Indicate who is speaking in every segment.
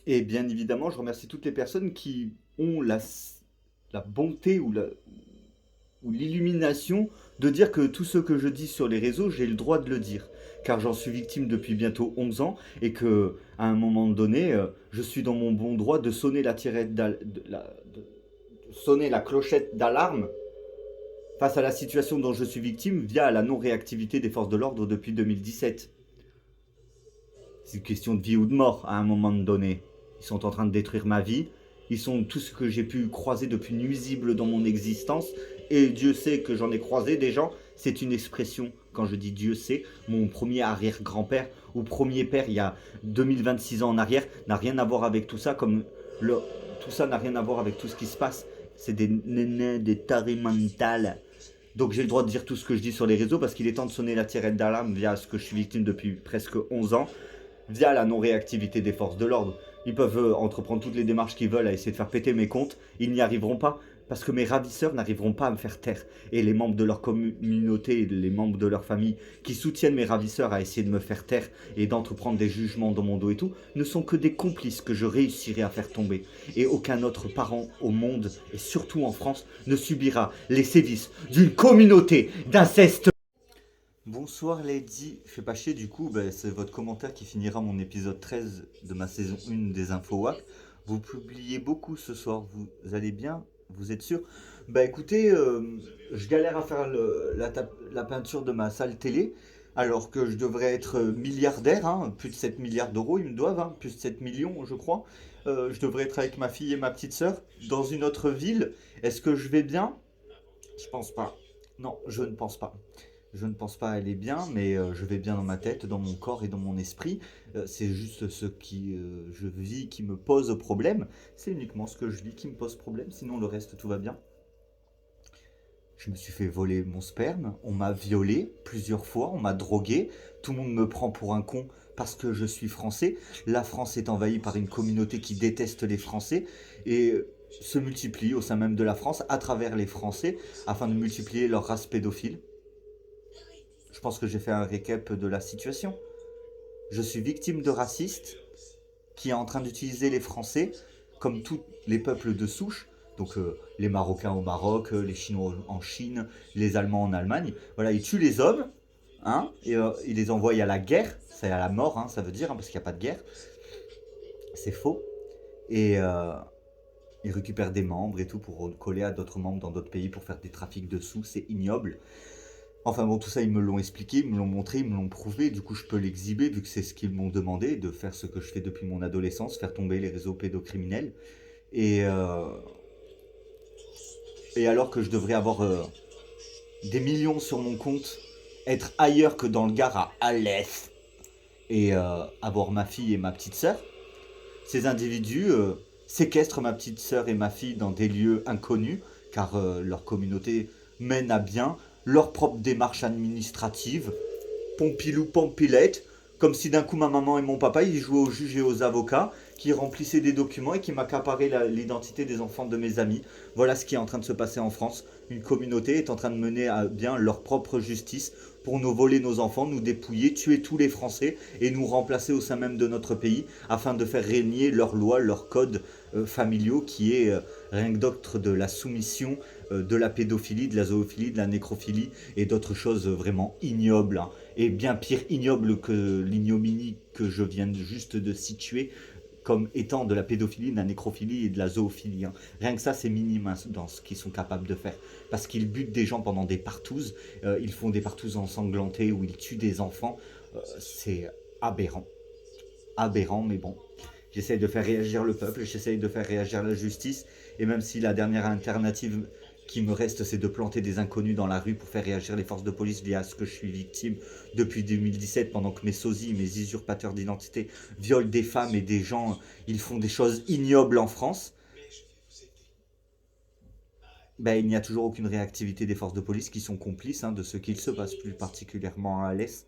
Speaker 1: Et bien évidemment, je remercie toutes les personnes qui ont la bonté ou l'illumination de dire que tout ce que je dis sur les réseaux, j'ai le droit de le dire. Car j'en suis victime depuis bientôt 11 ans et que à un moment donné, je suis dans mon bon droit de sonner de sonner la clochette d'alarme face à la situation dont je suis victime via la non-réactivité des forces de l'ordre depuis 2017. C'est une question de vie ou de mort à un moment donné. Ils sont en train de détruire ma vie. Ils sont tout ce que j'ai pu croiser de plus nuisible dans mon existence. Et Dieu sait que j'en ai croisé des gens. C'est une expression. Quand je dis Dieu sait, mon premier arrière-grand-père ou premier père il y a 2026 ans en arrière n'a rien à voir avec tout ça. Tout ça n'a rien à voir avec tout ce qui se passe. C'est des nénés, des tarés mentales. Donc j'ai le droit de dire tout ce que je dis sur les réseaux parce qu'il est temps de sonner la tirette d'alarme via ce que je suis victime depuis presque 11 ans via la non-réactivité des forces de l'ordre. Ils peuvent entreprendre toutes les démarches qu'ils veulent à essayer de faire péter mes comptes. Ils n'y arriveront pas parce que mes ravisseurs n'arriveront pas à me faire taire. Et les membres de leur communauté, les membres de leur famille qui soutiennent mes ravisseurs à essayer de me faire taire et d'entreprendre des jugements dans mon dos et tout, ne sont que des complices que je réussirai à faire tomber. Et aucun autre parent au monde, et surtout en France, ne subira les sévices d'une communauté d'inceste. Bonsoir Lady, fais pas chier du coup, c'est votre commentaire qui finira mon épisode 13 de ma saison 1 des InfoWack. Vous publiez beaucoup ce soir, vous allez bien? Vous êtes sûr? Bah écoutez, je galère à faire la peinture de ma salle télé, alors que je devrais être milliardaire, hein, plus de 7 milliards d'euros ils me doivent, hein, plus de 7 millions je crois. Je devrais être avec ma fille et ma petite sœur dans une autre ville. Est-ce que je vais bien? Je pense pas. Non, je ne pense pas. Je ne pense pas aller bien, mais je vais bien dans ma tête, dans mon corps et dans mon esprit. C'est juste ce qui je vis qui me pose problème. C'est uniquement ce que je vis qui me pose problème, sinon le reste tout va bien. Je me suis fait voler mon sperme, on m'a violé plusieurs fois, on m'a drogué, tout le monde me prend pour un con parce que je suis français. La France est envahie par une communauté qui déteste les Français et se multiplie au sein même de la France à travers les Français afin de multiplier leur race pédophile. Je pense que j'ai fait un récap de la situation. Je suis victime de racistes qui est en train d'utiliser les Français comme tous les peuples de souche. Donc les Marocains au Maroc, les Chinois en Chine, les Allemands en Allemagne. Voilà, ils tuent les hommes, hein, et ils les envoient à la guerre. C'est à la mort, hein, ça veut dire, hein, parce qu'il n'y a pas de guerre. C'est faux. Et ils récupèrent des membres et tout pour coller à d'autres membres dans d'autres pays pour faire des trafics de sous. C'est ignoble. Enfin bon, tout ça, ils me l'ont expliqué, ils me l'ont montré, ils me l'ont prouvé. Du coup, je peux l'exhiber vu que c'est ce qu'ils m'ont demandé, de faire ce que je fais depuis mon adolescence, faire tomber les réseaux pédocriminels. Et, euh, et alors que je devrais avoir des millions sur mon compte, être ailleurs que dans le Gard à Alès, et avoir ma fille et ma petite sœur, ces individus séquestrent ma petite sœur et ma fille dans des lieux inconnus, car leur communauté mène à bien leur propre démarche administrative, pompilou pompilette, comme si d'un coup ma maman et mon papa ils jouaient aux juges et aux avocats, qui remplissaient des documents et qui m'accaparaient l'identité des enfants de mes amis. Voilà ce qui est en train de se passer en France. Une communauté est en train de mener à bien leur propre justice pour nous voler nos enfants, nous dépouiller, tuer tous les Français et nous remplacer au sein même de notre pays afin de faire régner leurs lois, leurs codes familiaux qui est rien que d'autres de la soumission, de la pédophilie, de la zoophilie, de la nécrophilie et d'autres choses vraiment ignobles, hein, et bien pire ignoble que l'ignominie que je viens juste de situer comme étant de la pédophilie, de la nécrophilie et de la zoophilie, hein. Rien que ça, c'est minime, hein, dans ce qu'ils sont capables de faire. Parce qu'ils butent des gens pendant des partouzes, ils font des partouzes ensanglantées où ils tuent des enfants. C'est aberrant. Aberrant, mais bon. J'essaye de faire réagir le peuple, j'essaye de faire réagir la justice, et même si la dernière alternative qui me reste, c'est de planter des inconnus dans la rue pour faire réagir les forces de police via ce que je suis victime depuis 2017, pendant que mes sosies, mes usurpateurs d'identité violent des femmes et des gens, ils font des choses ignobles en France, ben, il n'y a toujours aucune réactivité des forces de police qui sont complices, hein, de ce qu'il se passe plus particulièrement à l'Est,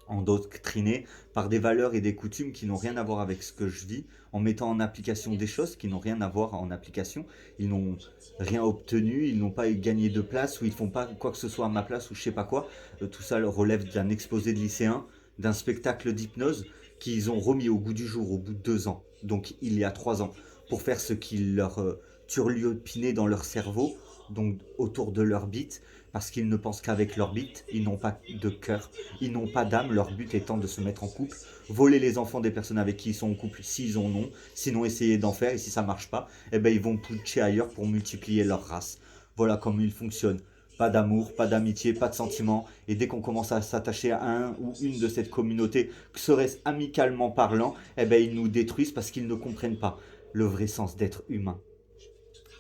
Speaker 1: endoctrinés par des valeurs et des coutumes qui n'ont rien à voir avec ce que je vis, en mettant en application des choses qui n'ont rien à voir en application. Ils n'ont rien obtenu, ils n'ont pas gagné de place, ou ils font pas quoi que ce soit à ma place, ou je sais pas quoi. Tout ça relève d'un exposé de lycéen, d'un spectacle d'hypnose qu'ils ont remis au goût du jour au bout de 2 ans, donc il y a 3 ans, pour faire ce qui leur turlupinait dans leur cerveau, donc autour de leur bite, parce qu'ils ne pensent qu'avec leur bite, ils n'ont pas de cœur, ils n'ont pas d'âme, leur but étant de se mettre en couple, voler les enfants des personnes avec qui ils sont en couple s'ils en ont, sinon essayer d'en faire, et si ça marche pas, eh ben ils vont putcher ailleurs pour multiplier leur race. Voilà comment ils fonctionnent. Pas d'amour, pas d'amitié, pas de sentiments. Et dès qu'on commence à s'attacher à un ou une de cette communauté, que serait-ce amicalement parlant, eh ben ils nous détruisent parce qu'ils ne comprennent pas le vrai sens d'être humain.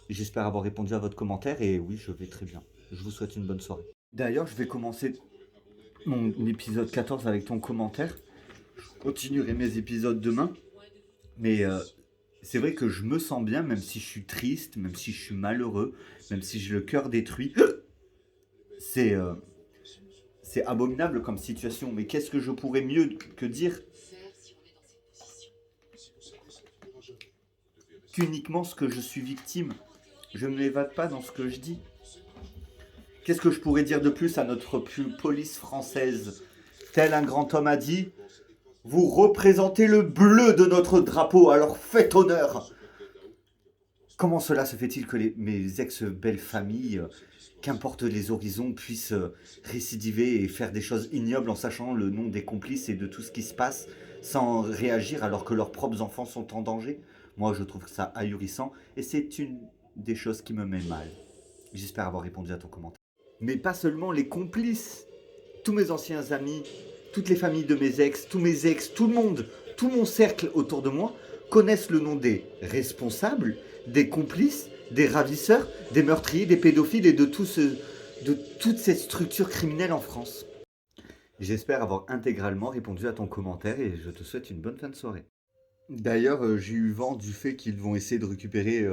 Speaker 1: J'espère avoir répondu à votre commentaire et oui, je vais très bien. Je vous souhaite une bonne soirée. D'ailleurs, je vais commencer mon épisode 14 avec ton commentaire. Je continuerai mes épisodes demain. Mais c'est vrai que je me sens bien, même si je suis triste, même si je suis malheureux, même si j'ai le cœur détruit. C'est abominable comme situation. Mais qu'est-ce que je pourrais mieux que dire qu'uniquement ce que je suis victime? Je ne m'évade pas dans ce que je dis. Qu'est-ce que je pourrais dire de plus à notre police française? Tel un grand homme a dit, vous représentez le bleu de notre drapeau, alors faites honneur. Comment cela se fait-il que mes ex-belles familles, qu'importe les horizons, puissent récidiver et faire des choses ignobles en sachant le nom des complices et de tout ce qui se passe, sans réagir alors que leurs propres enfants sont en danger? Moi, je trouve ça ahurissant et c'est une des choses qui me met mal. J'espère avoir répondu à ton commentaire. Mais pas seulement les complices. Tous mes anciens amis, toutes les familles de mes ex, tous mes ex, tout le monde, tout mon cercle autour de moi connaissent le nom des responsables, des complices, des ravisseurs, des meurtriers, des pédophiles et de toute cette structure criminelle en France. J'espère avoir intégralement répondu à ton commentaire et je te souhaite une bonne fin de soirée. D'ailleurs, j'ai eu vent du fait qu'ils vont essayer de récupérer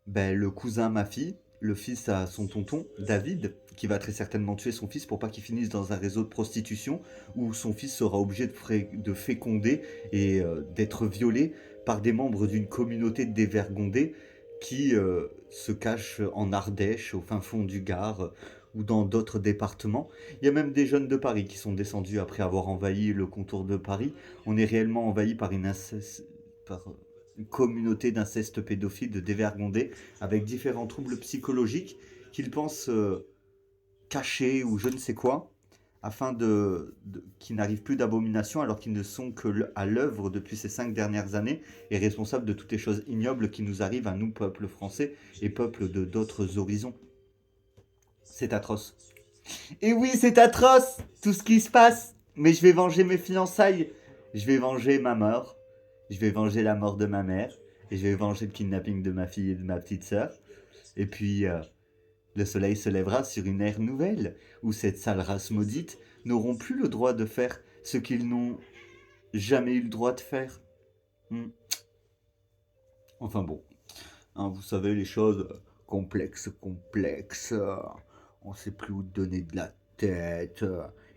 Speaker 1: le cousin à ma fille, le fils à son tonton, David, qui va très certainement tuer son fils pour pas qu'il finisse dans un réseau de prostitution où son fils sera obligé de féconder et d'être violé par des membres d'une communauté de dévergondés qui se cachent en Ardèche, au fin fond du Gard ou dans d'autres départements. Il y a même des jeunes de Paris qui sont descendus après avoir envahi le contour de Paris. On est réellement envahi par une communauté d'inceste pédophile, de dévergondés, avec différents troubles psychologiques qu'ils pensent cachés ou je ne sais quoi, afin qu'ils n'arrivent plus d'abomination alors qu'ils ne sont qu'à l'œuvre depuis ces 5 dernières années et responsables de toutes les choses ignobles qui nous arrivent à nous, peuple français et peuple de d'autres horizons. C'est atroce. Et oui, c'est atroce, tout ce qui se passe. Mais je vais venger mes fiançailles. Je vais venger ma mort. Je vais venger la mort de ma mère. Et je vais venger le kidnapping de ma fille et de ma petite sœur. Et puis, le soleil se lèvera sur une ère nouvelle, où cette sale race maudite n'auront plus le droit de faire ce qu'ils n'ont jamais eu le droit de faire. Enfin bon, hein, vous savez, les choses complexes. On ne sait plus où donner de la tête.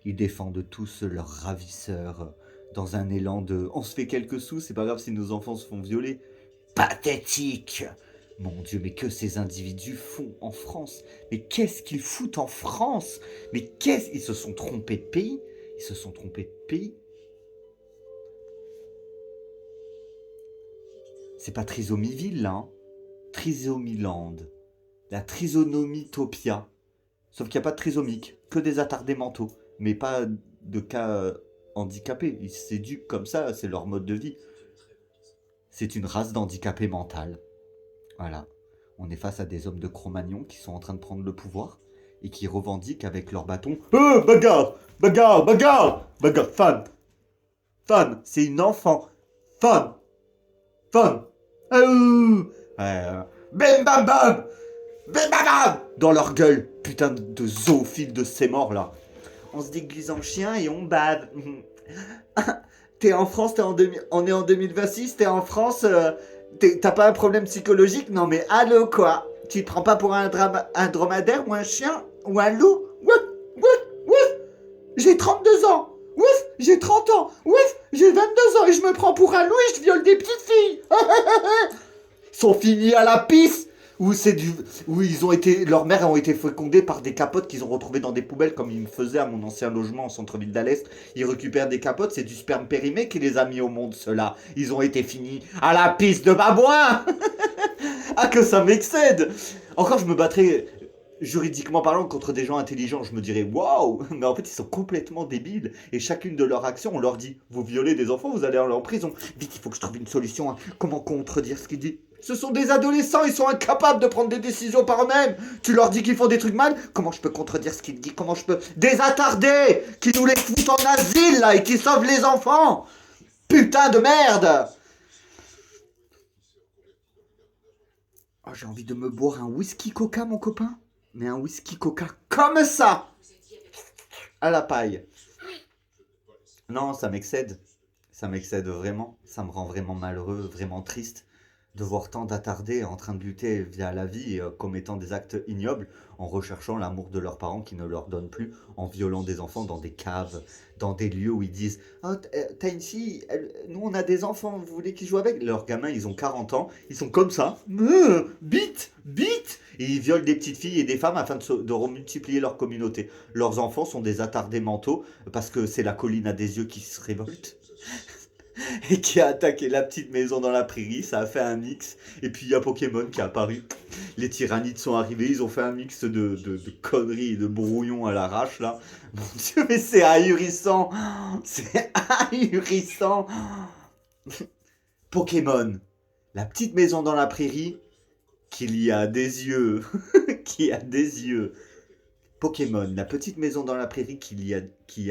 Speaker 1: Ils défendent tous leurs ravisseurs dans un élan de « on se fait quelques sous, c'est pas grave si nos enfants se font violer ». Pathétique! Mon Dieu, mais que ces individus font en France? Mais qu'est-ce qu'ils foutent en France? Mais ils se sont trompés de pays? Ils se sont trompés de pays? C'est pas Trisomiville, là, hein? Trisomiland. La trisonomitopia. Sauf qu'il n'y a pas de trisomique, que des attardés mentaux. Mais pas de cas handicapés. Ils s'éduquent comme ça, c'est leur mode de vie. C'est une race d'handicapés mentales. Voilà. On est face à des hommes de Cro-Magnon qui sont en train de prendre le pouvoir et qui revendiquent avec leur bâton « bagarre! Bagarre! Bagarre! Bagarre! Fan! Fan! C'est une enfant! Fan! Fan! Bim bam bam! Bim bam bam! Dans leur gueule! Putain de zoophiles de ces morts là! On se déguise en chien et on bave! T'es en France, on est en 2026, t'es en France, t'as pas un problème psychologique? Non mais allô quoi? Tu te prends pas pour un dromadaire ou un chien? Ou un loup? Ouf! J'ai 32 ans! Ouf! J'ai 30 ans! Ouf! J'ai 22 ans et je me prends pour un loup et je viole des petites filles! Ils sont finis à la pisse! Où c'est du, où ils ont été, leurs mères ont été fécondées par des capotes qu'ils ont retrouvées dans des poubelles, comme ils me faisaient à mon ancien logement en centre-ville d'Alest. Ils récupèrent des capotes, c'est du sperme périmé qui les a mis au monde, ceux-là. Ils ont été finis à la piste de babouin. Ah, que ça m'excède. Encore, je me battrais juridiquement parlant contre des gens intelligents, je me dirais waouh, mais en fait ils sont complètement débiles et chacune de leurs actions, on leur dit vous violez des enfants, vous allez aller en prison. Vite, il faut que je trouve une solution. Hein. Comment contredire ce qu'il dit? Ce sont des adolescents, ils sont incapables de prendre des décisions par eux-mêmes. Tu leur dis qu'ils font des trucs mal, comment je peux contredire ce qu'il dit? Comment je peux... Des attardés qui nous les foutent en asile là et qui sauvent les enfants. Putain de merde. Oh, j'ai envie de me boire un whisky coca, mon copain. Mais un whisky coca comme ça, à la paille. Non, ça m'excède. Ça m'excède vraiment. Ça me rend vraiment malheureux, vraiment triste de voir tant d'attardés en train de lutter via la vie, commettant des actes ignobles, en recherchant l'amour de leurs parents qui ne leur donnent plus, en violant des enfants dans des caves, dans des lieux où ils disent «Oh, t'as une fille, nous on a des enfants, vous voulez qu'ils jouent avec?» Leurs gamins, ils ont 40 ans, ils sont comme ça, bite, bite, et ils violent des petites filles et des femmes afin de remultiplier leur communauté. Leurs enfants sont des attardés mentaux, parce que c'est la colline à des yeux qui se révolte. Et qui a attaqué la petite maison dans la prairie, ça a fait un mix. Et puis il y a Pokémon qui est apparu. Les tyrannides sont arrivés, ils ont fait un mix de conneries et de brouillons à l'arrache là. Mon Dieu, mais c'est ahurissant! C'est ahurissant! Pokémon, la petite maison dans la prairie, qu'il y a des yeux, qui a des yeux. Pokémon, la petite maison dans la prairie qui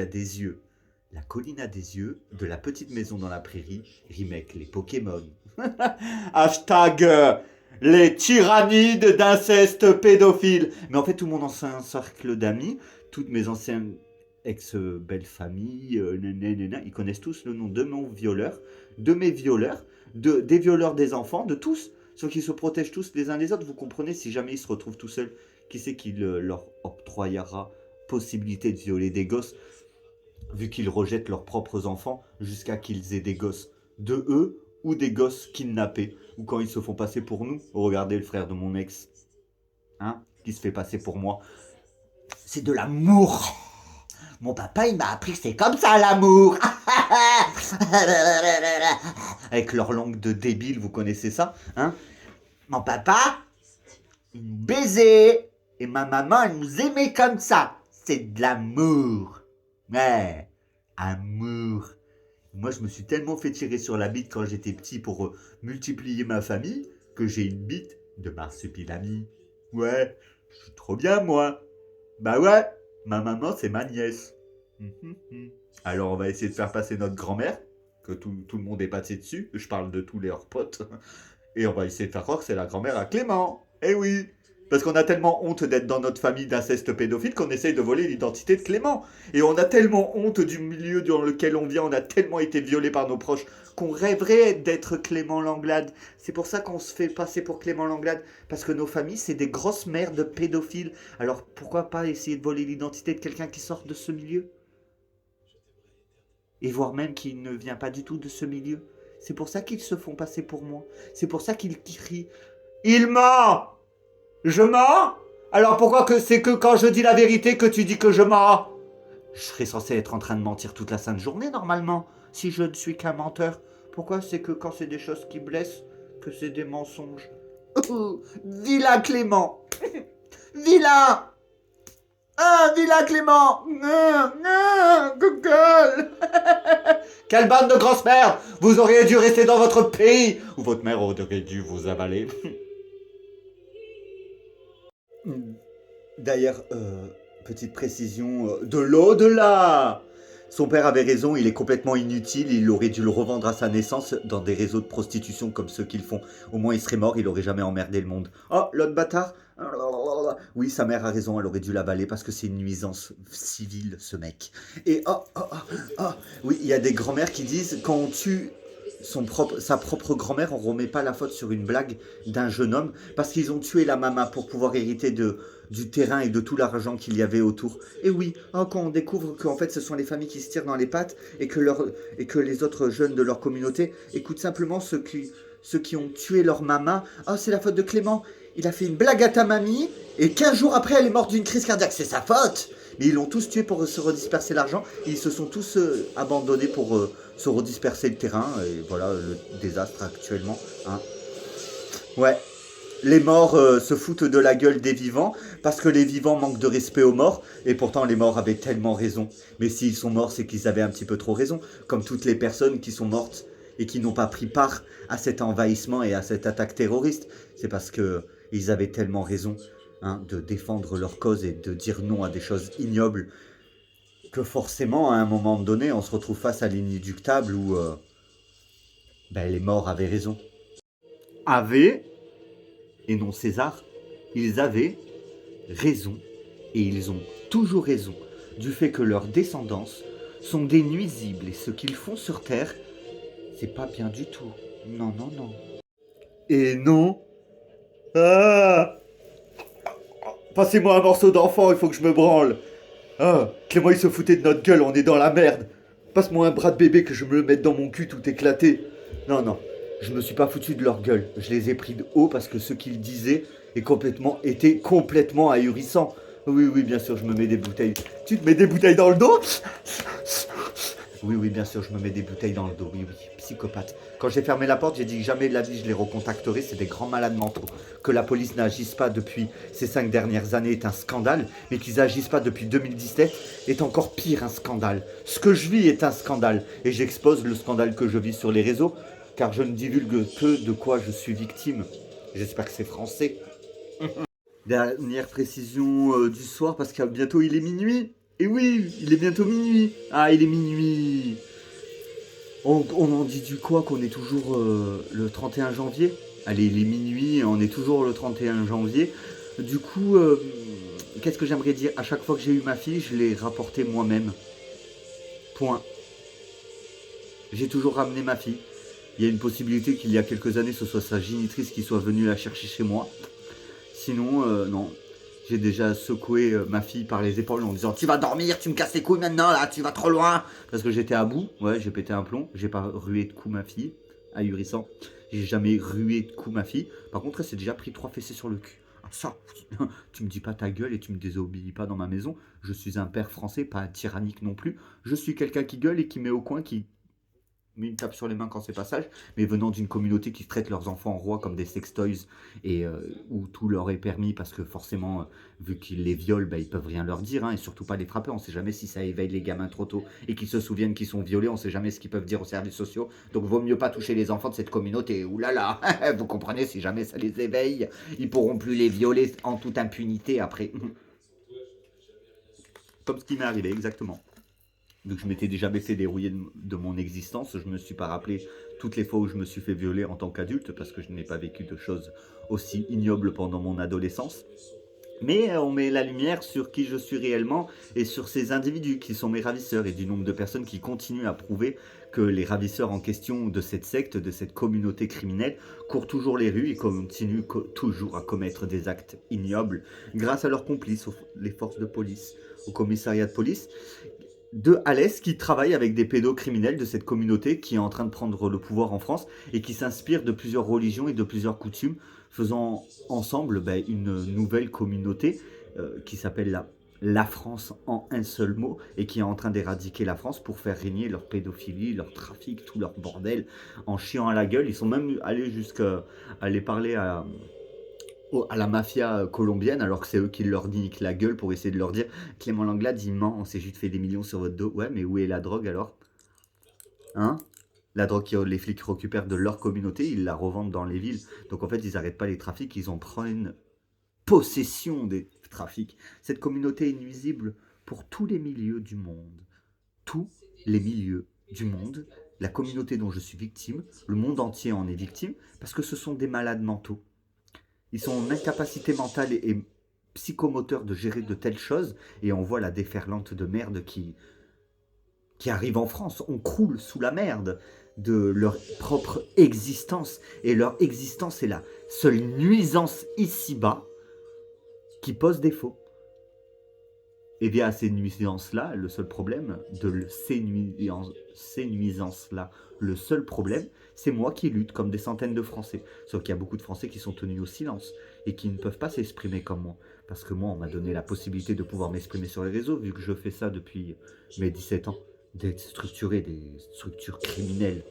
Speaker 1: a des yeux. La colline a des yeux, de la petite maison dans la prairie, remake les Pokémon. Hashtag les tyrannides d'inceste pédophile. Mais en fait, tout le monde en un cercle d'amis, toutes mes anciennes ex-belles familles, ils connaissent tous le nom de mon violeur, de mes violeurs, des violeurs des enfants, de tous. Sauf qu'ils se protègent tous les uns les autres. Vous comprenez, si jamais ils se retrouvent tout seuls, qui c'est qui leur octroyera possibilité de violer des gosses, vu qu'ils rejettent leurs propres enfants jusqu'à qu'ils aient des gosses de eux ou des gosses kidnappés, ou quand ils se font passer pour nous. Regardez le frère de mon ex, hein, qui se fait passer pour moi. C'est de l'amour. Mon papa, il m'a appris que c'est comme ça l'amour. Avec leur langue de débile, vous connaissez ça, hein? Mon papa, il nous baisait, et ma maman, elle nous aimait comme ça. C'est de l'amour. Ouais, amour. Moi, je me suis tellement fait tirer sur la bite quand j'étais petit pour multiplier ma famille que j'ai une bite de marsupilami. Ouais, je suis trop bien, moi. Bah ouais, ma maman, c'est ma nièce. Alors, on va essayer de faire passer notre grand-mère, que tout le monde est passé dessus. Je parle de tous leurs potes. Et on va essayer de faire croire que c'est la grand-mère à Clément. Eh oui! Parce qu'on a tellement honte d'être dans notre famille d'inceste pédophile qu'on essaye de voler l'identité de Clément. Et on a tellement honte du milieu dans lequel on vient, on a tellement été violés par nos proches qu'on rêverait d'être Clément Langlade. C'est pour ça qu'on se fait passer pour Clément Langlade. Parce que nos familles, c'est des grosses mères de pédophiles. Alors pourquoi pas essayer de voler l'identité de quelqu'un qui sort de ce milieu? Et voire même qui ne vient pas du tout de ce milieu. C'est pour ça qu'ils se font passer pour moi. C'est pour ça qu'ils crient « Il ment !» Je mens? Alors pourquoi que c'est que quand je dis la vérité que tu dis que je mens? Je serais censé être en train de mentir toute la sainte journée normalement, si je ne suis qu'un menteur. Pourquoi c'est que quand c'est des choses qui blessent, que c'est des mensonges? Vilain Clément. Vilain. Ah, vilain Clément. Google. Quelle bande de grosses merdes. Vous auriez dû rester dans votre pays, ou votre mère aurait dû vous avaler. D'ailleurs, petite précision, de l'au-delà. Son père avait raison, il est complètement inutile, il aurait dû le revendre à sa naissance dans des réseaux de prostitution comme ceux qu'ils font. Au moins il serait mort, il aurait jamais emmerdé le monde. Oh, l'autre bâtard. Oui, sa mère a raison, elle aurait dû l'avaler parce que c'est une nuisance civile, ce mec. Et oui, il y a des grands-mères qui disent quand on tue sa propre grand-mère, on remet pas la faute sur une blague d'un jeune homme parce qu'ils ont tué la maman pour pouvoir hériter du terrain et de tout l'argent qu'il y avait autour. Et oui, quand on découvre qu'en fait ce sont les familles qui se tirent dans les pattes et que les autres jeunes de leur communauté écoutent simplement ceux qui ont tué leur maman. Oh, c'est la faute de Clément. il a fait une blague à ta mamie, et 15 jours après, elle est morte d'une crise cardiaque. C'est sa faute. Mais ils l'ont tous tué pour se redisperser l'argent. Ils se sont tous abandonnés pour se redisperser le terrain. Et voilà le désastre actuellement. Hein. Ouais. Les morts se foutent de la gueule des vivants parce que les vivants manquent de respect aux morts et pourtant les morts avaient tellement raison. Mais s'ils sont morts, c'est qu'ils avaient un petit peu trop raison. Comme toutes les personnes qui sont mortes et qui n'ont pas pris part à cet envahissement et à cette attaque terroriste. C'est parce que ils avaient tellement raison de défendre leur cause et de dire non à des choses ignobles que forcément, à un moment donné, on se retrouve face à l'inéductable où les morts avaient raison. Avaient, et non César, ils avaient raison, et ils ont toujours raison, du fait que leurs descendants sont des nuisibles, et ce qu'ils font sur Terre, c'est pas bien du tout. Non, non, non. Et non. Ah, passez-moi un morceau d'enfant, il faut que je me branle. Ah, Clément il se foutait de notre gueule, on est dans la merde. Passe-moi un bras de bébé que je me le mette dans mon cul tout éclaté. Non, non, je me suis pas foutu de leur gueule. Je les ai pris de haut parce que ce qu'ils disaient était complètement ahurissant. Oui, oui, bien sûr, je me mets des bouteilles. Tu te mets des bouteilles dans le dos? Oui, oui, bien sûr, je me mets des bouteilles dans le dos. Oui, oui, psychopathe. Quand j'ai fermé la porte, j'ai dit que jamais de la vie je les recontacterai. C'est des grands malades mentaux. Que la police n'agisse pas depuis ces 5 dernières années est un scandale, mais qu'ils n'agissent pas depuis 2017 est encore pire un scandale. Ce que je vis est un scandale. Et j'expose le scandale que je vis sur les réseaux, car je ne divulgue que de quoi je suis victime. J'espère que c'est français. Dernière précision du soir, parce que bientôt il est minuit. Et oui, il est bientôt minuit. Ah, il est minuit. On en dit du quoi qu'on est toujours le 31 janvier? Allez, il est minuit, on est toujours le 31 janvier. Du coup, qu'est-ce que j'aimerais dire? À chaque fois que j'ai eu ma fille, je l'ai rapportée moi-même. Point. J'ai toujours ramené ma fille. Il y a une possibilité qu'il y a quelques années, ce soit sa génitrice qui soit venue la chercher chez moi. Sinon, non. J'ai déjà secoué ma fille par les épaules en disant: tu vas dormir, tu me casses les couilles maintenant là, tu vas trop loin. Parce que j'étais à bout, ouais, j'ai pété un plomb. J'ai pas rué de coups ma fille, ahurissant. J'ai jamais rué de coups ma fille. Par contre, elle s'est déjà pris 3 fessées sur le cul. Ah, ça, tu me dis pas ta gueule et tu me désobéis pas dans ma maison. Je suis un père français, pas tyrannique non plus. Je suis quelqu'un qui gueule et qui met au coin, qui met une tape sur les mains quand c'est pas sage, mais venant d'une communauté qui traite leurs enfants en roi comme des sextoys et où tout leur est permis parce que forcément, vu qu'ils les violent, ils peuvent rien leur dire et surtout pas les frapper. On sait jamais si ça éveille les gamins trop tôt et qu'ils se souviennent qu'ils sont violés. On sait jamais ce qu'ils peuvent dire aux services sociaux. Donc vaut mieux pas toucher les enfants de cette communauté. Ouh là là, vous comprenez, si jamais ça les éveille, ils pourront plus les violer en toute impunité après. Comme ce qui m'est arrivé exactement. Donc je m'étais déjà baissé dérouillé de mon existence, je ne me suis pas rappelé toutes les fois où je me suis fait violer en tant qu'adulte, parce que je n'ai pas vécu de choses aussi ignobles pendant mon adolescence. Mais on met la lumière sur qui je suis réellement et sur ces individus qui sont mes ravisseurs et du nombre de personnes qui continuent à prouver que les ravisseurs en question de cette secte, de cette communauté criminelle, courent toujours les rues et continuent toujours à commettre des actes ignobles grâce à leurs complices, les forces de police, au commissariat de police de Alès qui travaille avec des pédocriminels de cette communauté qui est en train de prendre le pouvoir en France et qui s'inspire de plusieurs religions et de plusieurs coutumes, faisant ensemble une nouvelle communauté qui s'appelle la France en un seul mot et qui est en train d'éradiquer la France pour faire régner leur pédophilie, leur trafic, tout leur bordel en chiant à la gueule. Ils sont même allés jusqu'à aller parler à la mafia colombienne, alors que c'est eux qui leur niquent la gueule pour essayer de leur dire: Clément Langlade, il ment, on s'est juste fait des millions sur votre dos. Ouais, mais où est la drogue alors? Hein? La drogue que les flics récupèrent de leur communauté, ils la revendent dans les villes. Donc en fait, ils n'arrêtent pas les trafics, ils en prennent possession des trafics. Cette communauté est nuisible pour tous les milieux du monde. Tous les milieux du monde. La communauté dont je suis victime, le monde entier en est victime, parce que ce sont des malades mentaux. Ils sont en incapacité mentale et psychomoteur de gérer de telles choses. Et on voit la déferlante de merde qui arrive en France. On croule sous la merde de leur propre existence. Et leur existence est la seule nuisance ici-bas qui pose défaut. Et via ces nuisances-là, le seul problème de ces nuisances-là Le seul problème, c'est moi qui lutte comme des centaines de Français. Sauf qu'il y a beaucoup de Français qui sont tenus au silence et qui ne peuvent pas s'exprimer comme moi. Parce que moi, on m'a donné la possibilité de pouvoir m'exprimer sur les réseaux, vu que je fais ça depuis mes 17 ans. D'être structuré, des structures criminelles.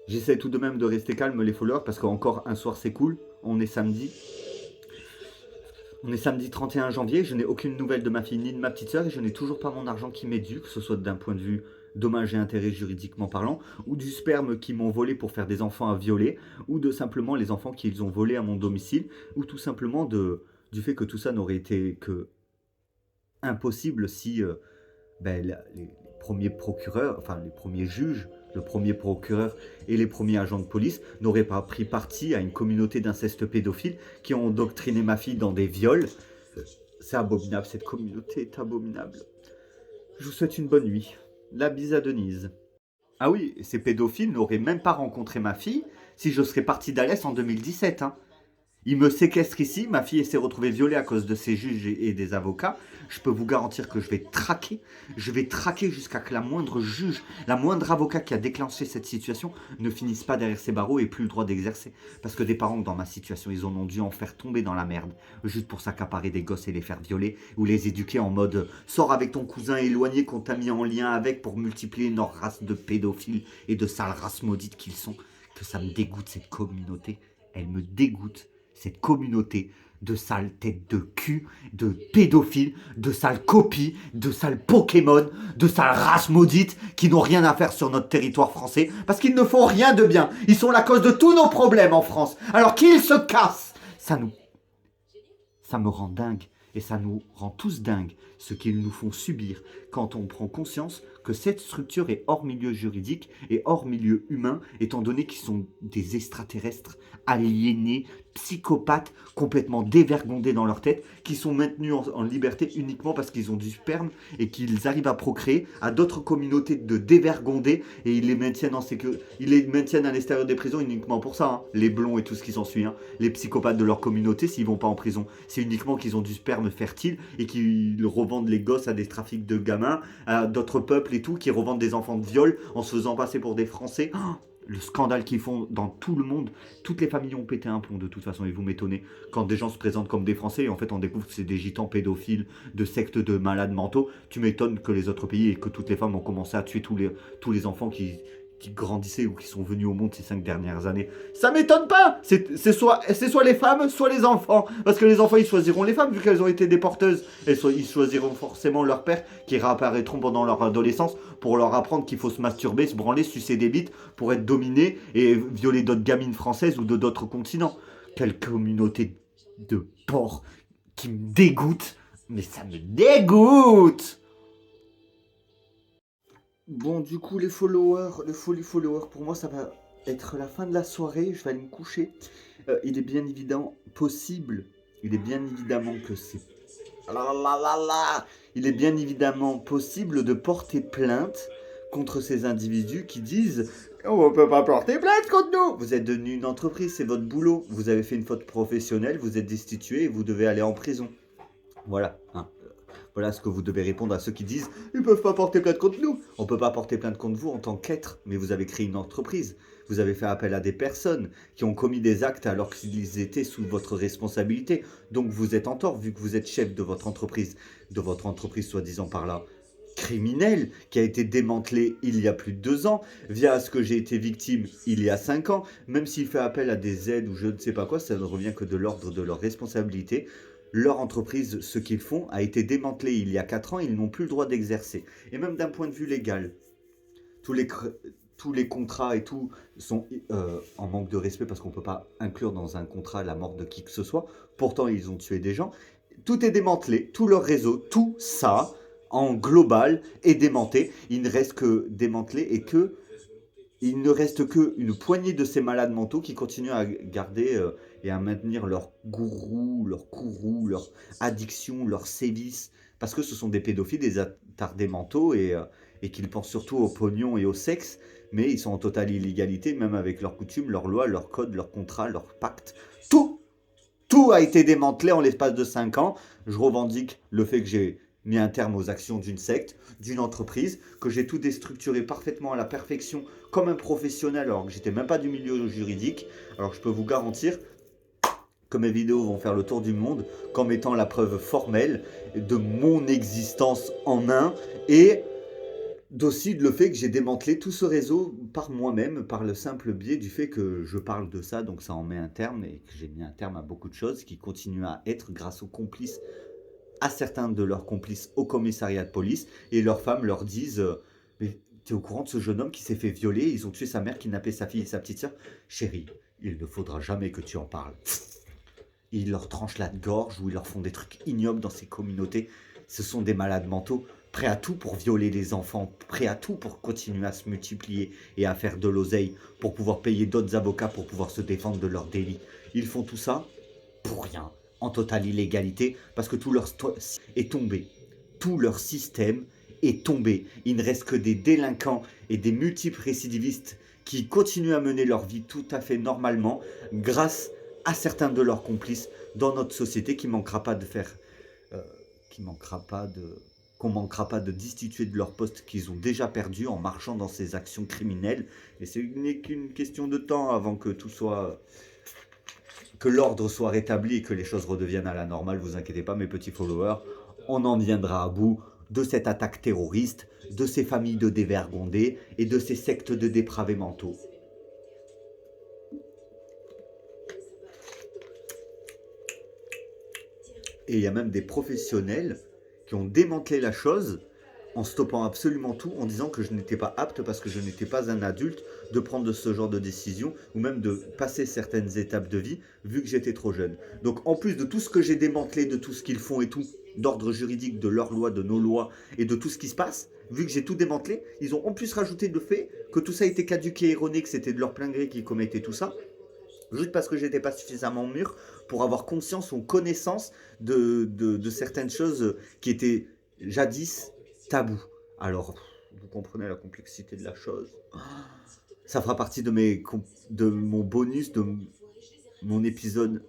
Speaker 1: J'essaie tout de même de rester calme, les followers, parce qu'encore un soir, c'est cool. On est samedi. On est samedi 31 janvier, je n'ai aucune nouvelle de ma fille ni de ma petite sœur et je n'ai toujours pas mon argent qui m'est dû, que ce soit d'un point de vue dommage et intérêt juridiquement parlant, ou du sperme qu'ils m'ont volé pour faire des enfants à violer, ou de simplement les enfants qu'ils ont volés à mon domicile, ou tout simplement du fait que tout ça n'aurait été que impossible si les premiers procureurs, enfin les premiers juges, le premier procureur et les premiers agents de police n'auraient pas pris parti à une communauté d'inceste pédophile qui ont endoctriné ma fille dans des viols. C'est abominable, cette communauté est abominable. Je vous souhaite une bonne nuit. La bise à Denise. Ah oui, ces pédophiles n'auraient même pas rencontré ma fille si je serais parti d'Alès en 2017. Ils me séquestrent ici, ma fille s'est retrouvée violée à cause de ces juges et des avocats. Je peux vous garantir que je vais traquer jusqu'à que la moindre juge, la moindre avocat qui a déclenché cette situation ne finisse pas derrière ses barreaux et plus le droit d'exercer. Parce que des parents dans ma situation, ils en ont dû en faire tomber dans la merde, juste pour s'accaparer des gosses et les faire violer, ou les éduquer en mode « sors avec ton cousin éloigné qu'on t'a mis en lien avec pour multiplier leur race de pédophiles et de sales races maudites qu'ils sont. » Que ça me dégoûte cette communauté, elle me dégoûte. Cette communauté de sales têtes de cul, de pédophiles, de sales copies, de sales Pokémon, de sales races maudites qui n'ont rien à faire sur notre territoire français parce qu'ils ne font rien de bien. Ils sont la cause de tous nos problèmes en France. Alors qu'ils se cassent. Ça me rend dingue et ça nous rend tous dingues ce qu'ils nous font subir quand on prend conscience que cette structure est hors milieu juridique et hors milieu humain, étant donné qu'ils sont des extraterrestres aliénés, psychopathes, complètement dévergondés dans leur tête, qui sont maintenus en liberté uniquement parce qu'ils ont du sperme et qu'ils arrivent à procréer à d'autres communautés de dévergondés et ils les maintiennent en sécurité, ils les maintiennent à l'extérieur des prisons uniquement pour ça, les blonds et tout ce qui s'ensuit, les psychopathes de leur communauté s'ils vont pas en prison, c'est uniquement qu'ils ont du sperme fertile et qu'ils revendent les gosses à des trafics de gamins, à d'autres peuples et tout, qui revendent des enfants de viol en se faisant passer pour des Français. Le scandale qu'ils font dans tout le monde. Toutes les familles ont pété un plomb de toute façon et vous m'étonnez quand des gens se présentent comme des Français et en fait on découvre que c'est des gitans pédophiles, de sectes de malades mentaux. Tu m'étonnes que les autres pays et que toutes les femmes ont commencé à tuer tous les enfants qui grandissaient ou qui sont venus au monde ces 5 dernières années. Ça m'étonne pas. C'est soit les femmes, soit les enfants. Parce que les enfants, ils choisiront les femmes vu qu'elles ont été des porteuses. Ils choisiront forcément leur père qui réapparaîtront pendant leur adolescence pour leur apprendre qu'il faut se masturber, se branler, sucer des bites pour être dominé et violer d'autres gamines françaises ou de d'autres continents. Quelle communauté de porcs qui me dégoûte. Mais ça me dégoûte. Bon, du coup, les followers, pour moi, ça va être la fin de la soirée. Je vais aller me coucher. Il est bien évidemment possible. Il est bien évidemment que c'est. Il est bien évidemment possible de porter plainte contre ces individus qui disent on ne peut pas porter plainte contre nous. Vous êtes devenu une entreprise, c'est votre boulot. Vous avez fait une faute professionnelle, vous êtes destitué et vous devez aller en prison. Voilà. Voilà ce que vous devez répondre à ceux qui disent « Ils ne peuvent pas porter plainte contre nous ». On ne peut pas porter plainte contre vous en tant qu'être, mais vous avez créé une entreprise. Vous avez fait appel à des personnes qui ont commis des actes alors qu'ils étaient sous votre responsabilité. Donc vous êtes en tort vu que vous êtes chef de votre entreprise soi-disant par là criminelle, qui a été démantelée il y a plus de 2 ans, via ce que j'ai été victime il y a 5 ans. Même s'il fait appel à des aides ou je ne sais pas quoi, ça ne revient que de l'ordre de leur responsabilité. Leur entreprise, ce qu'ils font, a été démantelé il y a 4 ans, ils n'ont plus le droit d'exercer. Et même d'un point de vue légal, tous les contrats et tout sont en manque de respect parce qu'on ne peut pas inclure dans un contrat la mort de qui que ce soit. Pourtant, ils ont tué des gens. Tout est démantelé, tout leur réseau, tout ça, en global, est démantelé. Il ne reste que démantelé et que... Il ne reste qu'une poignée de ces malades mentaux qui continuent à garder et à maintenir leur gourou, leur courroux, leur addiction, leur sévice, parce que ce sont des pédophiles, des attardés mentaux et qu'ils pensent surtout au pognon et au sexe, mais ils sont en totale illégalité, même avec leurs coutumes, leurs lois, leurs codes, leurs contrats, leurs pactes. Tout a été démantelé en l'espace de 5 ans. Je revendique le fait que j'ai mis un terme aux actions d'une secte, d'une entreprise, que j'ai tout déstructuré parfaitement à la perfection comme un professionnel alors que j'étais même pas du milieu juridique. Alors je peux vous garantir que mes vidéos vont faire le tour du monde comme étant la preuve formelle de mon existence en un et d'aussi le fait que j'ai démantelé tout ce réseau par moi-même, par le simple biais du fait que je parle de ça, donc ça en met un terme et que j'ai mis un terme à beaucoup de choses qui continuent à être grâce aux complices, à certains de leurs complices au commissariat de police et leurs femmes leur disent mais t'es au courant de ce jeune homme qui s'est fait violer, ils ont tué sa mère, kidnappé sa fille et sa petite sœur. Chérie, il ne faudra jamais que tu en parles. Ils leur tranchent la gorge ou ils leur font des trucs ignobles dans ces communautés. Ce sont des malades mentaux, prêts à tout pour violer les enfants, prêts à tout pour continuer à se multiplier et à faire de l'oseille, pour pouvoir payer d'autres avocats pour pouvoir se défendre de leurs délits. Ils font tout ça pour rien, en totale illégalité, parce que tout leur est tombé. Tout leur système est tombé. Il ne reste que des délinquants et des multiples récidivistes qui continuent à mener leur vie tout à fait normalement grâce à certains de leurs complices dans notre société qui manquera pas de faire, qui manquera pas de, qu'on manquera pas de destituer de leur poste qu'ils ont déjà perdu en marchant dans ces actions criminelles. Et ce n'est qu'une question de temps avant que tout soit, que l'ordre soit rétabli et que les choses redeviennent à la normale. Vous inquiétez pas, mes petits followers, on en viendra à bout de cette attaque terroriste, de ces familles de dévergondés et de ces sectes de dépravés mentaux. Et il y a même des professionnels qui ont démantelé la chose en stoppant absolument tout, en disant que je n'étais pas apte parce que je n'étais pas un adulte de prendre ce genre de décision ou même de passer certaines étapes de vie vu que j'étais trop jeune. Donc en plus de tout ce que j'ai démantelé, de tout ce qu'ils font et tout, d'ordre juridique, de leurs lois, de nos lois et de tout ce qui se passe, vu que j'ai tout démantelé, ils ont en plus rajouté le fait que tout ça était caduqué et erroné, que c'était de leur plein gré qu'ils commettaient tout ça, juste parce que j'étais pas suffisamment mûr pour avoir conscience ou connaissance de certaines choses qui étaient jadis tabous. Alors, vous comprenez la complexité de la chose. Ça fera partie de mon bonus, de mon épisode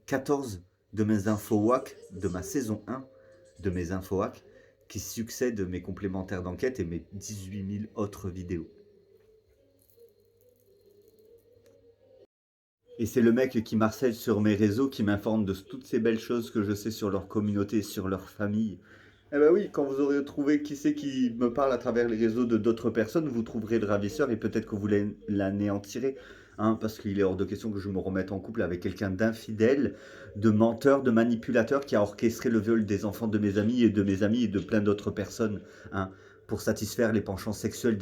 Speaker 1: 14 de mes InfoWack, de ma saison 1 de mes InfoWack, qui succède mes complémentaires d'enquête et mes 18 000 autres vidéos. Et c'est le mec qui m'harcèle sur mes réseaux qui m'informe de toutes ces belles choses que je sais sur leur communauté, sur leur famille. Eh ben oui, quand vous aurez trouvé qui c'est qui me parle à travers les réseaux de d'autres personnes, vous trouverez le ravisseur et peut-être que vous l'anéantirez. Hein, parce qu'il est hors de question que je me remette en couple avec quelqu'un d'infidèle, de menteur, de manipulateur qui a orchestré le viol des enfants de mes amis et de plein d'autres personnes. Hein, pour satisfaire les penchants sexuels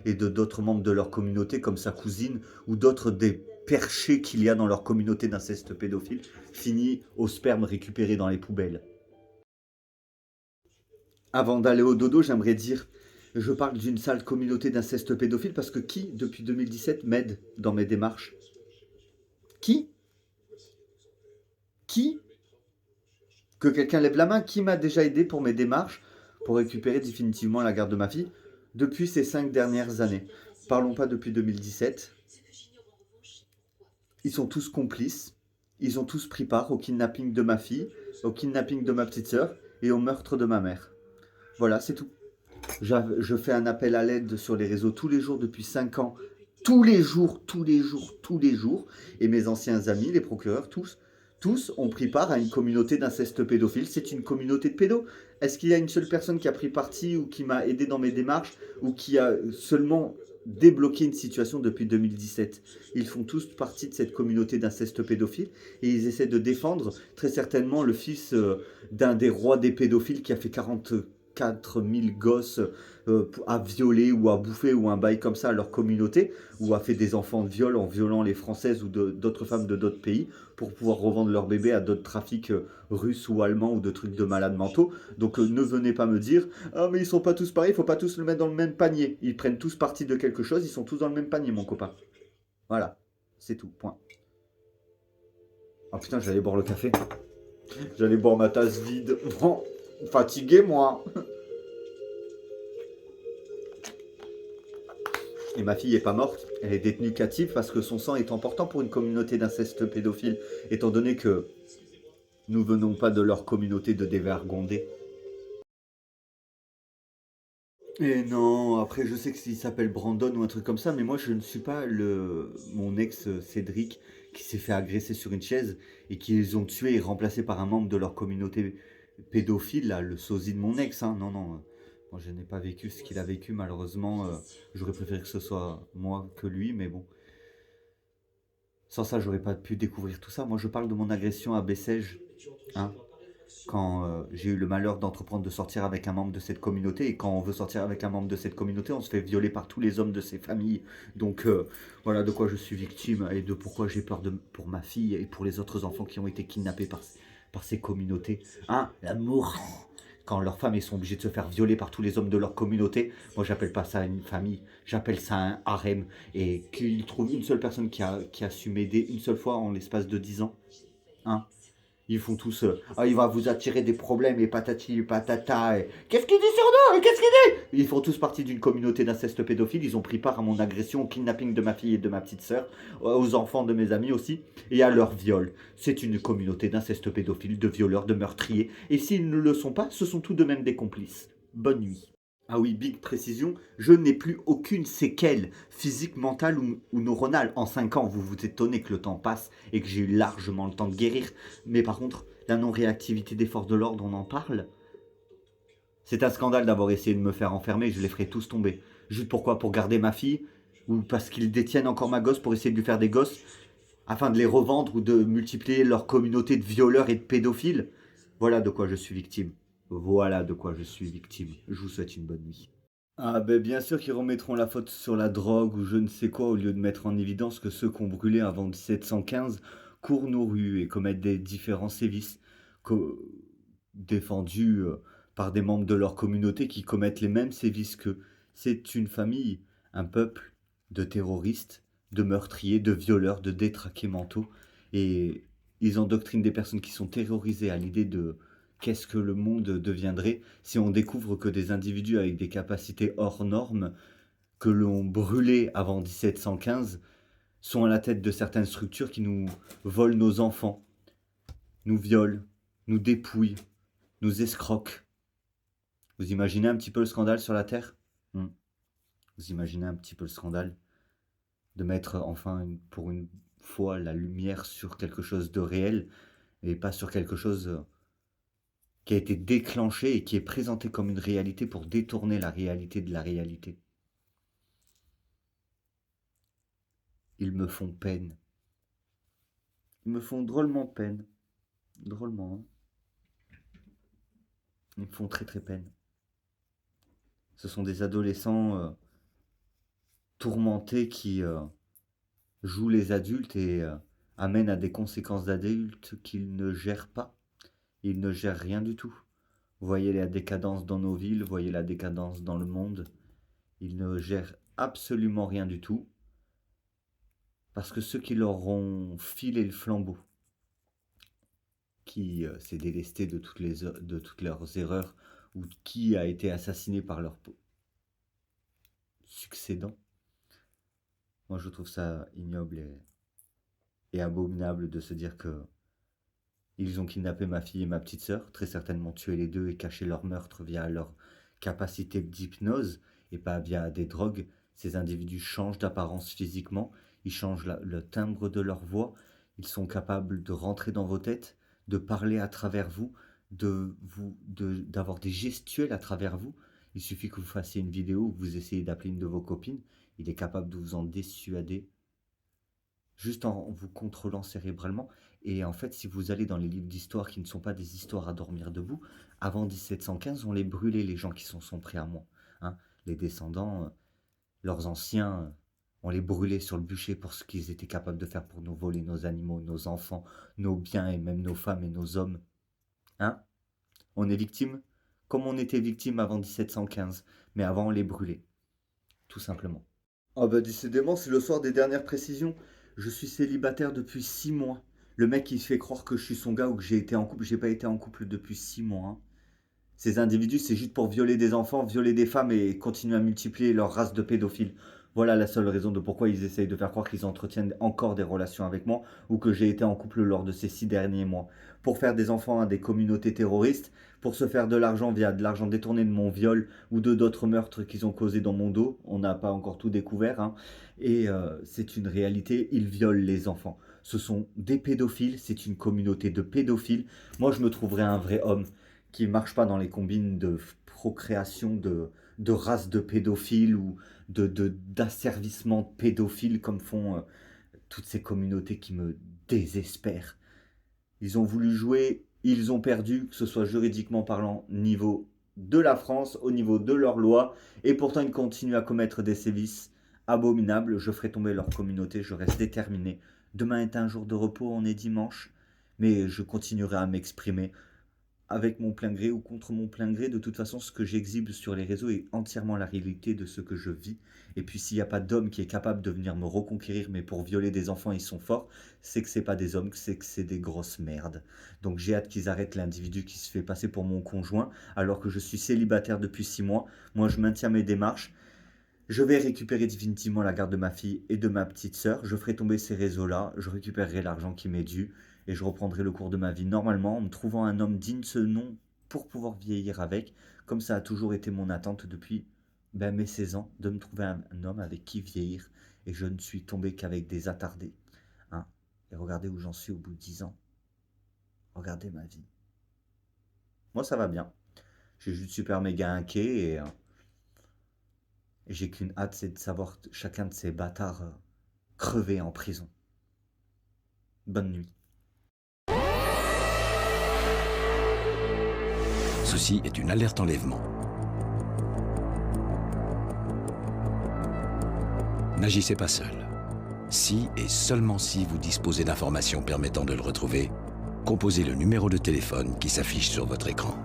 Speaker 1: et de d'autres membres de leur communauté comme sa cousine ou d'autres des perchés qu'il y a dans leur communauté d'inceste pédophile, finis au sperme récupéré dans les poubelles. Avant d'aller au dodo, j'aimerais dire, je parle d'une sale communauté d'inceste pédophile parce que qui, depuis 2017, m'aide dans mes démarches? Qui? Qui? Que quelqu'un lève la main, qui m'a déjà aidé pour mes démarches pour récupérer définitivement la garde de ma fille depuis ces 5 dernières années? Parlons pas depuis 2017. Ils sont tous complices. Ils ont tous pris part au kidnapping de ma fille, au kidnapping de ma petite sœur et au meurtre de ma mère. Voilà, c'est tout. Je fais un appel à l'aide sur les réseaux tous les jours depuis 5 ans. Tous les jours, tous les jours, tous les jours. Et mes anciens amis, les procureurs, tous ont pris part à une communauté d'inceste pédophile. C'est une communauté de pédos. Est-ce qu'il y a une seule personne qui a pris parti ou qui m'a aidé dans mes démarches ou qui a seulement débloqué une situation depuis 2017? Ils font tous partie de cette communauté d'inceste pédophile et ils essaient de défendre très certainement le fils d'un des rois des pédophiles qui a fait 44 000 gosses à violer ou à bouffer ou un bail comme ça à leur communauté, ou a fait des enfants de viol en violant les Françaises ou d'autres femmes de d'autres pays pour pouvoir revendre leurs bébés à d'autres trafics russes ou allemands ou de trucs de malades mentaux. Donc ne venez pas me dire « Ah mais ils sont pas tous pareils, il faut pas tous le mettre dans le même panier. » Ils prennent tous parti de quelque chose, ils sont tous dans le même panier, mon copain. Voilà, c'est tout, point. Oh putain, j'allais boire le café. J'allais boire ma tasse vide. Bon, fatigué moi. Et ma fille n'est pas morte, elle est détenue captive parce que son sang est important pour une communauté d'inceste pédophile, étant donné que nous venons pas de leur communauté de dévergondés. Et non, après je sais que s'il s'appelle Brandon ou un truc comme ça, mais moi je ne suis pas mon ex Cédric qui s'est fait agresser sur une chaise et qu'ils ont tué et remplacé par un membre de leur communauté pédophile, là, le sosie de mon ex, hein. Non, non, moi je n'ai pas vécu ce qu'il a vécu, malheureusement. J'aurais préféré que ce soit moi que lui, mais bon. Sans ça, j'aurais pas pu découvrir tout ça. Moi je parle de mon agression à Bessèges, hein, quand j'ai eu le malheur d'entreprendre de sortir avec un membre de cette communauté. Et quand on veut sortir avec un membre de cette communauté, on se fait violer par tous les hommes de ces familles. Donc voilà de quoi je suis victime et de pourquoi j'ai peur pour ma fille et pour les autres enfants qui ont été kidnappés par ces communautés. Hein, l'amour. Quand leurs femmes ils sont obligées de se faire violer par tous les hommes de leur communauté, moi j'appelle pas ça une famille, j'appelle ça un harem. Et qu'ils trouvent une seule personne qui a su m'aider une seule fois en l'espace de 10 ans. Hein, ils font tous ah, il va vous attirer des problèmes et patati et patata. Et qu'est-ce qu'il dit sur nous et qu'est-ce qu'il dit. Ils font tous partie d'une communauté d'inceste pédophile. Ils ont pris part à mon agression, au kidnapping de ma fille et de ma petite sœur, aux enfants de mes amis aussi, et à leur viol. C'est une communauté d'inceste pédophile, de violeurs, de meurtriers. Et s'ils ne le sont pas, ce sont tout de même des complices. Bonne nuit. Ah oui, big précision, je n'ai plus aucune séquelle physique, mentale ou neuronale. En 5 ans, vous vous étonnez que le temps passe et que j'ai eu largement le temps de guérir. Mais par contre, la non-réactivité des forces de l'ordre, on en parle. C'est un scandale d'avoir essayé de me faire enfermer, je les ferai tous tomber. Juste pourquoi? Pour garder ma fille? Ou parce qu'ils détiennent encore ma gosse pour essayer de lui faire des gosses? Afin de les revendre ou de multiplier leur communauté de violeurs et de pédophiles? Voilà de quoi je suis victime. Voilà de quoi je suis victime. Je vous souhaite une bonne nuit. Ah ben bien sûr qu'ils remettront la faute sur la drogue ou je ne sais quoi au lieu de mettre en évidence que ceux qui ont brûlé avant 1715 courent nos rues et commettent des différents sévices co- défendus par des membres de leur communauté qui commettent les mêmes sévices qu'eux. C'est une famille, un peuple de terroristes, de meurtriers, de violeurs, de détraqués mentaux et ils endoctrinent des personnes qui sont terrorisées à l'idée de qu'est-ce que le monde deviendrait si on découvre que des individus avec des capacités hors normes, que l'on brûlait avant 1715, sont à la tête de certaines structures qui nous volent nos enfants, nous violent, nous dépouillent, nous escroquent. Vous imaginez un petit peu le scandale sur la Terre? Vous imaginez un petit peu le scandale de mettre enfin pour une fois la lumière sur quelque chose de réel et pas sur quelque chose qui a été déclenché et qui est présenté comme une réalité pour détourner la réalité de la réalité. Ils me font peine. Ils me font drôlement peine. Drôlement. Hein. Ils me font très très peine. Ce sont des adolescents tourmentés qui jouent les adultes et amènent à des conséquences d'adultes qu'ils ne gèrent pas. Ils ne gèrent rien du tout. Voyez la décadence dans nos villes, voyez la décadence dans le monde. Ils ne gèrent absolument rien du tout. Parce que ceux qui leur ont filé le flambeau, qui s'est délesté de toutes leurs erreurs, ou qui a été assassiné par leur succédant, moi je trouve ça ignoble et abominable de se dire que ils ont kidnappé ma fille et ma petite sœur, très certainement tué les deux et caché leur meurtre via leur capacité d'hypnose et pas via des drogues. Ces individus changent d'apparence physiquement, ils changent le timbre de leur voix, ils sont capables de rentrer dans vos têtes, de parler à travers vous, d'avoir des gestuels à travers vous. Il suffit que vous fassiez une vidéo où vous essayez d'appeler une de vos copines, il est capable de vous en dissuader juste en vous contrôlant cérébralement. Et en fait, si vous allez dans les livres d'histoire qui ne sont pas des histoires à dormir debout, avant 1715, on les brûlait, les gens qui sont prêts à moi. Hein. Les descendants, leurs anciens, on les brûlait sur le bûcher pour ce qu'ils étaient capables de faire pour nous voler nos animaux, nos enfants, nos biens et même nos femmes et nos hommes. Hein. On est victime comme on était victime avant 1715, mais avant on les brûlait, tout simplement. Ah bah décidément, c'est le soir des dernières précisions. Je suis célibataire depuis 6 mois. Le mec il se fait croire que je suis son gars ou que j'ai été en couple. J'ai pas été en couple depuis 6 mois. Hein. Ces individus, c'est juste pour violer des enfants, violer des femmes et continuer à multiplier leur race de pédophiles. Voilà la seule raison de pourquoi ils essayent de faire croire qu'ils entretiennent encore des relations avec moi ou que j'ai été en couple lors de ces 6 derniers mois. Pour faire des enfants à des communautés terroristes, pour se faire de l'argent via de l'argent détourné de mon viol ou de d'autres meurtres qu'ils ont causés dans mon dos. On n'a pas encore tout découvert, hein. Et c'est une réalité, ils violent les enfants. Ce sont des pédophiles, c'est une communauté de pédophiles. Moi, je me trouverais un vrai homme qui ne marche pas dans les combines de procréation de races de pédophiles ou d'asservissement pédophile comme font toutes ces communautés qui me désespèrent. Ils ont voulu jouer, ils ont perdu, que ce soit juridiquement parlant, niveau de la France, au niveau de leurs lois, et pourtant ils continuent à commettre des sévices abominables. Je ferai tomber leur communauté, je reste déterminé. Demain est un jour de repos, on est dimanche, mais je continuerai à m'exprimer avec mon plein gré ou contre mon plein gré. De toute façon, ce que j'exhibe sur les réseaux est entièrement la réalité de ce que je vis. Et puis s'il n'y a pas d'homme qui est capable de venir me reconquérir, mais pour violer des enfants, ils sont forts, c'est que c'est pas des hommes, c'est que c'est des grosses merdes. Donc j'ai hâte qu'ils arrêtent l'individu qui se fait passer pour mon conjoint, alors que je suis célibataire depuis 6 mois. Moi, je maintiens mes démarches. Je vais récupérer définitivement la garde de ma fille et de ma petite sœur. Je ferai tomber ces réseaux-là. Je récupérerai l'argent qui m'est dû. Et je reprendrai le cours de ma vie normalement en me trouvant un homme digne de ce nom pour pouvoir vieillir avec. Comme ça a toujours été mon attente depuis mes 16 ans, de me trouver un homme avec qui vieillir. Et je ne suis tombé qu'avec des attardés. Hein. Et regardez où j'en suis au bout de 10 ans. Regardez ma vie. Moi, ça va bien. J'ai juste super méga inquiet et j'ai qu'une hâte, c'est de savoir chacun de ces bâtards crever en prison. Bonne nuit.
Speaker 2: Ceci est une alerte enlèvement. N'agissez pas seul. Si et seulement si vous disposez d'informations permettant de le retrouver, composez le numéro de téléphone qui s'affiche sur votre écran.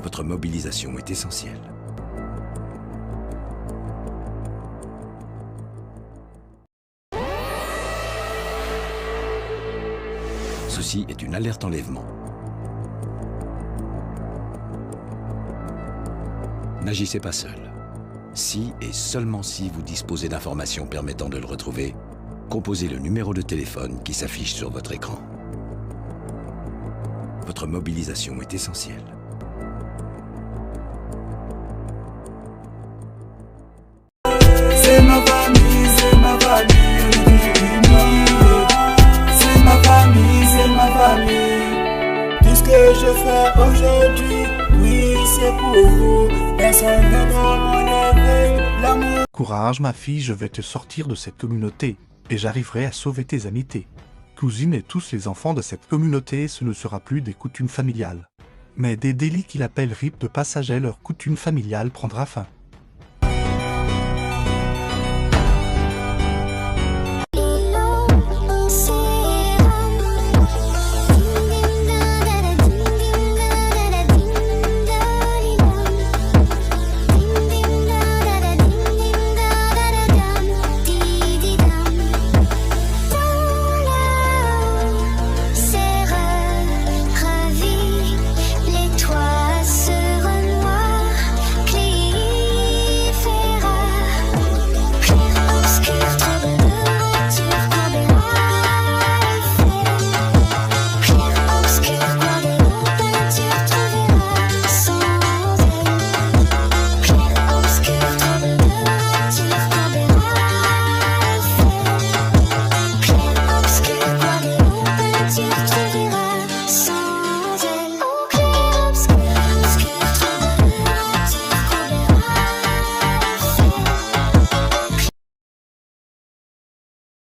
Speaker 2: Votre mobilisation est essentielle. Ceci est une alerte enlèvement. N'agissez pas seul. Si et seulement si vous disposez d'informations permettant de le retrouver, composez le numéro de téléphone qui s'affiche sur votre écran. Votre mobilisation est essentielle.
Speaker 3: C'est ma famille, c'est ma famille, on est toujours unis. C'est ma famille, c'est ma famille. Tout ce que je fais aujourd'hui, oui, c'est pour vous. Personne ne dans mon éveil, l'amour.
Speaker 4: Courage ma fille, je vais te sortir de cette communauté, et j'arriverai à sauver tes amitiés. Cousine et tous les enfants de cette communauté, ce ne sera plus des coutumes familiales, mais des délits qu'il appelle rite de passage, leur coutume familiale prendra fin.